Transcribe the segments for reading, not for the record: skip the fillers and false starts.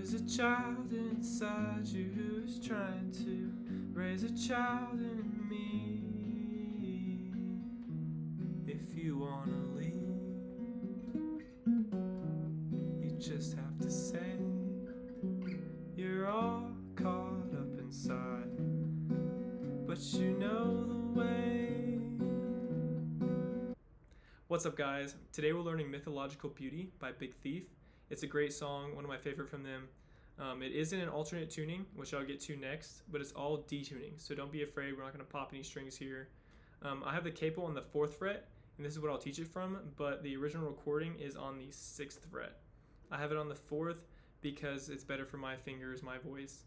is a child inside you who is trying to raise a child in me. If you wanna leave, you just have to say you're all caught up inside, but you know the way. What's up, guys? Today we're learning Mythological Beauty by Big Theif. It's a great song, one of my favorite from them. It is in an alternate tuning, which I'll get to next, but it's all D tuning, so don't be afraid, we're not going to pop any strings here. I have the capo on the 4th fret, and this is what I'll teach it from, but the original recording is on the 6th fret. I have it on the 4th because it's better for my fingers, my voice.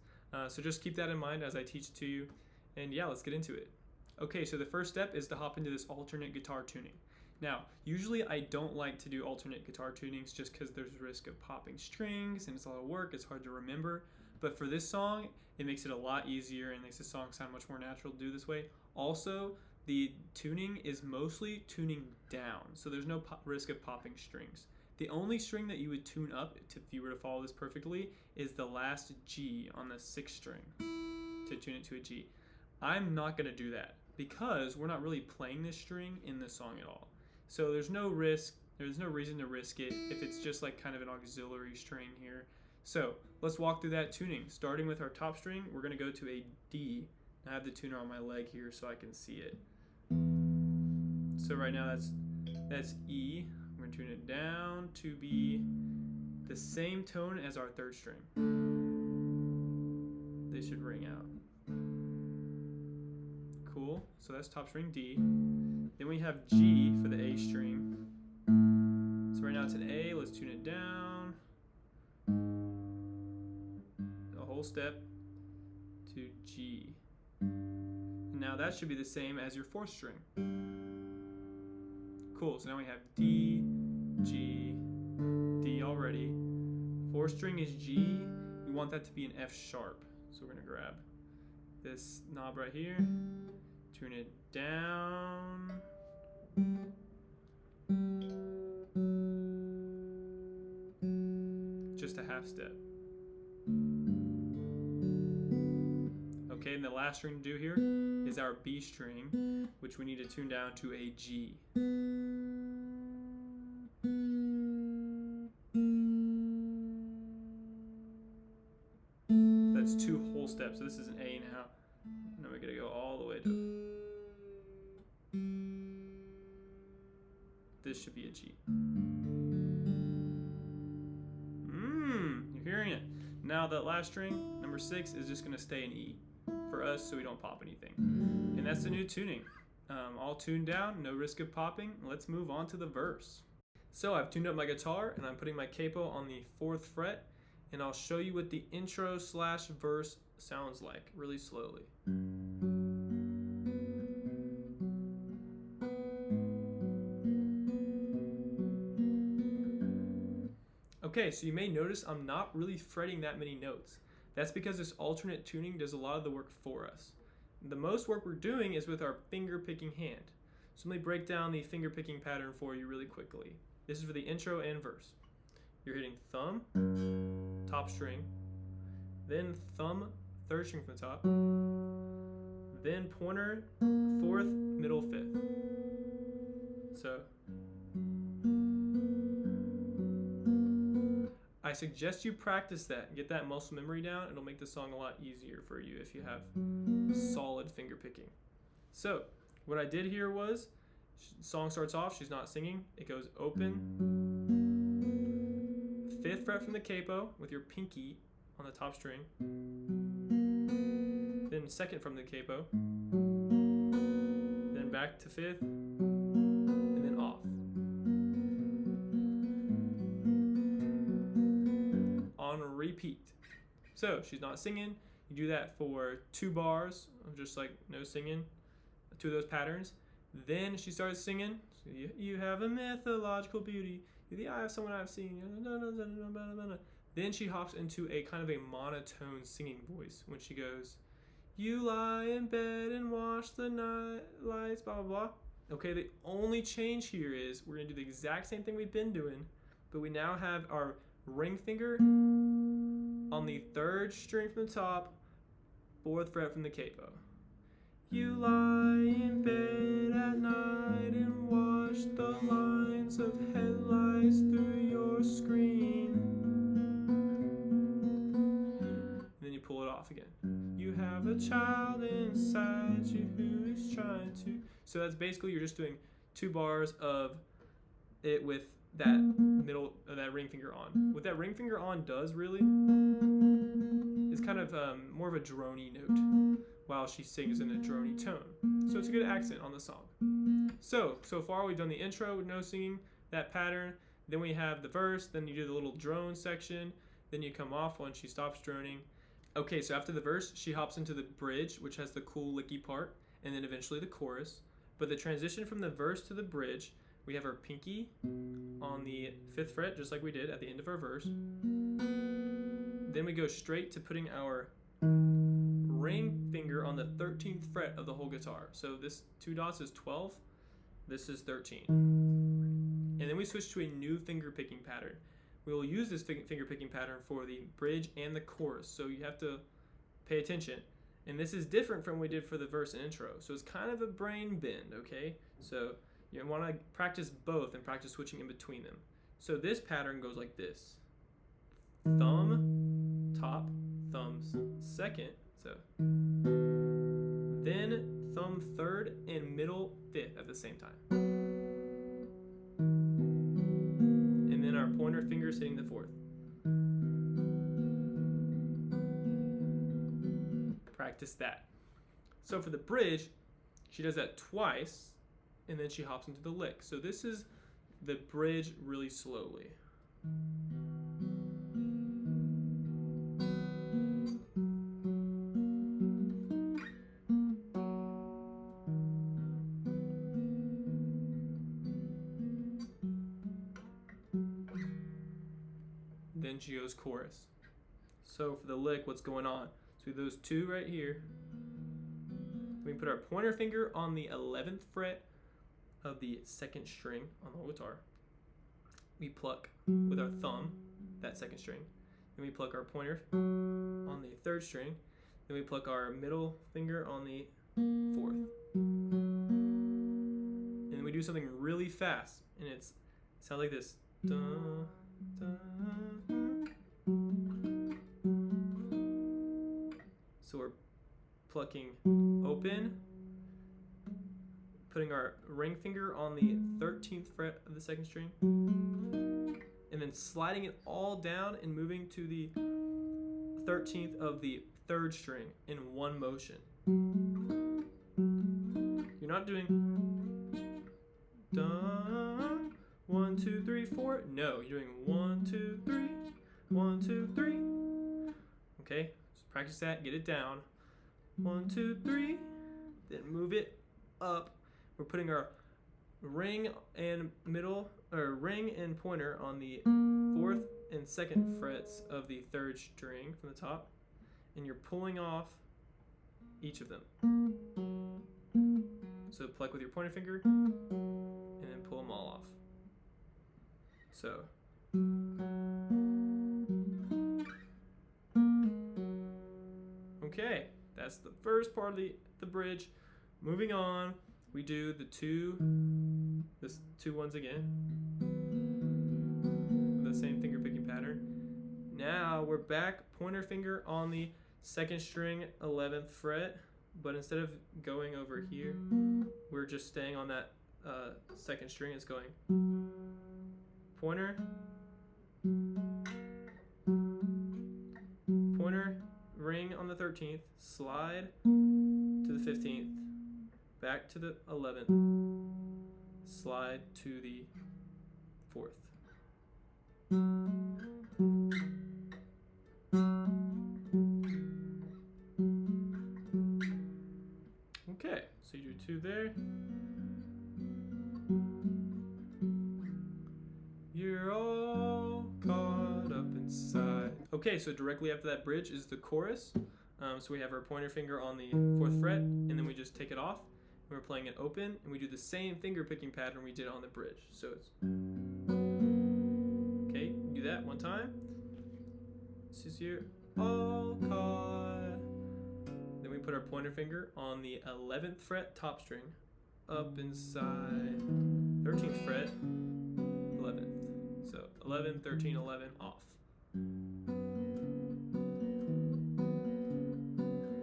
So just keep that in mind as I teach it to you, and yeah, let's get into it. Okay, so the first step is to hop into this alternate guitar tuning. Now, usually I don't like to do alternate guitar tunings just because there's risk of popping strings and it's a lot of work, it's hard to remember. But for this song, it makes it a lot easier and makes the song sound much more natural to do this way. Also, the tuning is mostly tuning down, so there's no risk of popping strings. The only string that you would tune up, if you were to follow this perfectly, is the last G on the 6th string to tune it to a G. I'm not going to do that because we're not really playing this string in the song at all. So there's no risk, there's no reason to risk it if it's just like kind of an auxiliary string here. So let's walk through that tuning. Starting with our top string, we're going to go to a D. I have the tuner on my leg here so I can see it. So right now that's E. I'm going to tune it down to be the same tone as our 3rd string. They should ring out. Cool, so that's top string D. Then we have G for the A string. So right now it's an A, let's tune it down a whole step to G. And now that should be the same as your 4th string. Cool, so now we have D, G, D already. 4th string is G, we want that to be an F sharp. So we're gonna grab this knob right here, tune it down, just a half step. Okay, and the last string to do here is our B string, which we need to tune down to a G. That's 2 whole steps, so this is an A now. Now we're gonna go all the way to, this should be a G. You're hearing it. Now that last string, number 6, is just gonna stay an E for us so we don't pop anything. And that's the new tuning. All tuned down, no risk of popping. Let's move on to the verse. So I've tuned up my guitar and I'm putting my capo on the 4th fret, and I'll show you what the intro / verse sounds like really slowly. Okay, so you may notice I'm not really fretting that many notes. That's because this alternate tuning does a lot of the work for us. The most work we're doing is with our finger picking hand. So let me break down the finger picking pattern for you really quickly. This is for the intro and verse. You're hitting thumb, top string, then thumb, 3rd string from the top, then pointer, 4th, middle, 5th. So I suggest you practice that, get that muscle memory down. It'll make the song a lot easier for you if you have solid finger picking. So what I did here was, song starts off, she's not singing, it goes open, 5th fret from the capo with your pinky on the top string, then 2nd from the capo, then back to 5th, and then off. On repeat. So she's not singing, you do that for 2 bars of just like no singing, 2 of those patterns. Then she starts singing, so you have a mythological beauty, you're the eye of someone I've seen. Then she hops into a kind of a monotone singing voice when she goes, you lie in bed and watch the night lights, blah, blah, blah. Okay, the only change here is we're gonna do the exact same thing we've been doing, but we now have our ring finger on the 3rd string from the top, 4th fret from the capo. You lie in bed at night and watch the lines of headlights through your screen. And then you pull it off again. You have a child inside you who is trying to. So that's basically, you're just doing 2 bars of it with that middle, that ring finger on. What that ring finger on does really is kind of more of a droney note while she sings in a droney tone. So it's a good accent on the song. So far we've done the intro with no singing, that pattern. Then we have the verse, then you do the little drone section, then you come off when she stops droning. Okay, so after the verse, she hops into the bridge, which has the cool licky part, and then eventually the chorus. But the transition from the verse to the bridge, we have our pinky on the 5th fret, just like we did at the end of our verse. Then we go straight to putting our ring finger on the 13th fret of the whole guitar. So this 2 dots is 12, this is 13. And then we switch to a new finger picking pattern. We will use this finger picking pattern for the bridge and the chorus, so you have to pay attention. And this is different from what we did for the verse and intro, so it's kind of a brain bend, okay? So you want to practice both and practice switching in between them. So this pattern goes like this. Thumb, top, thumbs, 2nd, so. Then thumb 3rd and middle 5th at the same time. Our pointer fingers hitting the 4th. Practice that. So for the bridge, she does that twice, and then she hops into the lick. So this is the bridge really slowly. Then she goes chorus. So for the lick, what's going on? So those 2 right here. We put our pointer finger on the 11th fret of the 2nd string on the whole guitar. We pluck with our thumb that 2nd string. Then we pluck our pointer on the 3rd string. Then we pluck our middle finger on the 4th. And then we do something really fast, and it sounds like this. Dun, dun, dun. So we're plucking open, putting our ring finger on the 13th fret of the 2nd string, and then sliding it all down and moving to the 13th of the 3rd string in one motion. You're not doing dun, 1, 2, 3, 4. No, you're doing 1, 2, 3, 1, 2, 3. Okay, so practice that, get it down. 1, 2, 3. Then move it up. We're putting our ring and ring and pointer on the 4th and 2nd frets of the 3rd string from the top, and you're pulling off each of them. So pluck with your pointer finger, and then pull them all off. So. Okay, that's the first part of the bridge. Moving on, we do the two ones again. The same finger picking pattern. Now we're back, pointer finger on the 2nd string, 11th fret, but instead of going over here, we're just staying on that 2nd string. It's going pointer, pointer, ring on the 13th, slide to the 15th, back to the 11th, slide to the 4th. Okay, so you do 2 there. You're all caught up inside. Okay, so directly after that bridge is the chorus. So we have our pointer finger on the 4th fret, and then we just take it off. We're playing it open, and we do the same finger picking pattern we did on the bridge. So it's okay. Do that one time. This is here. all caught. Then we put our pointer finger on the 11th fret top string, up inside 13th fret, 11th. So 11, 13, 11, off.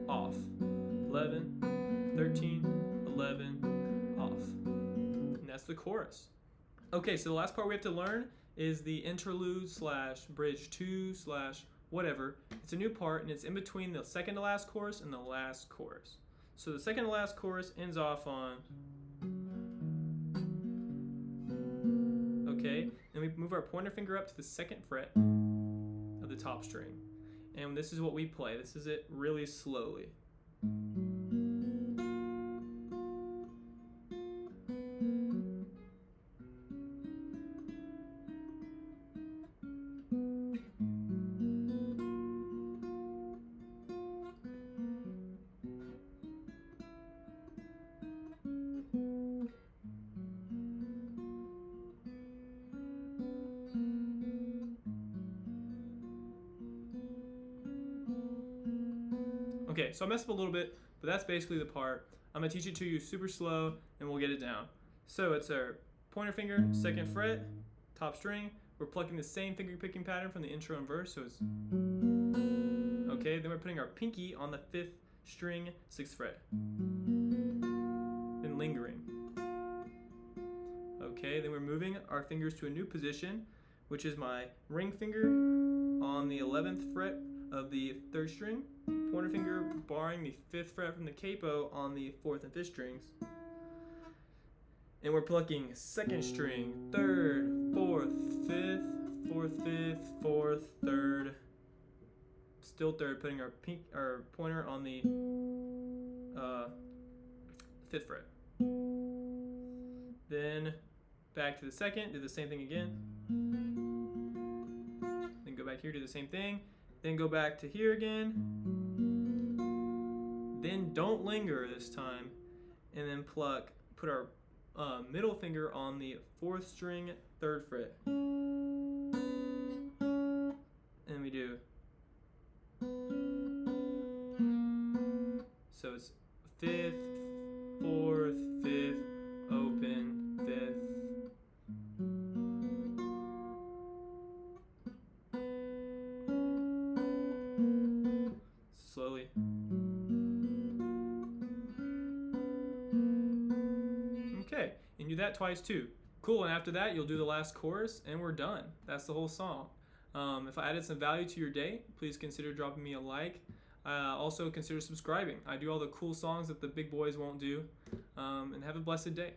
Off. 11, 13, 11, off. And that's the chorus. Okay, so the last part we have to learn is the interlude / bridge 2 / whatever. It's a new part, and it's in between the second to last chorus and the last chorus. So the second to last chorus ends off on, okay, and we move our pointer finger up to the 2nd fret of the top string. And this is what we play. This is it really slowly. Okay, so I messed up a little bit, but that's basically the part. I'm gonna teach it to you super slow and we'll get it down. So it's our pointer finger, 2nd fret, top string. We're plucking the same finger picking pattern from the intro and verse, so it's, okay, then we're putting our pinky on the 5th string, 6th fret. Then lingering. Okay, then we're moving our fingers to a new position, which is my ring finger on the 11th fret of the 3rd string, pointer finger barring the 5th fret from the capo on the 4th and 5th strings. And we're plucking 2nd string, 3rd, 4th, 5th, 4th, 5th, 4th, 3rd, still 3rd, putting our pointer on the 5th fret. Then back to the 2nd, do the same thing again. Then go back here, do the same thing. Then go back to here again. Then don't linger this time. And then put our middle finger on the 4th string, 3rd fret. And we do. So it's 5th, 4th, 5th, open, 5th. Slowly. Okay, and do that twice too. Cool, and after that you'll do the last chorus and we're done. That's the whole song. If I added some value to your day, please consider dropping me a like. Also consider subscribing. I do all the cool songs that the big boys won't do. And have a blessed day.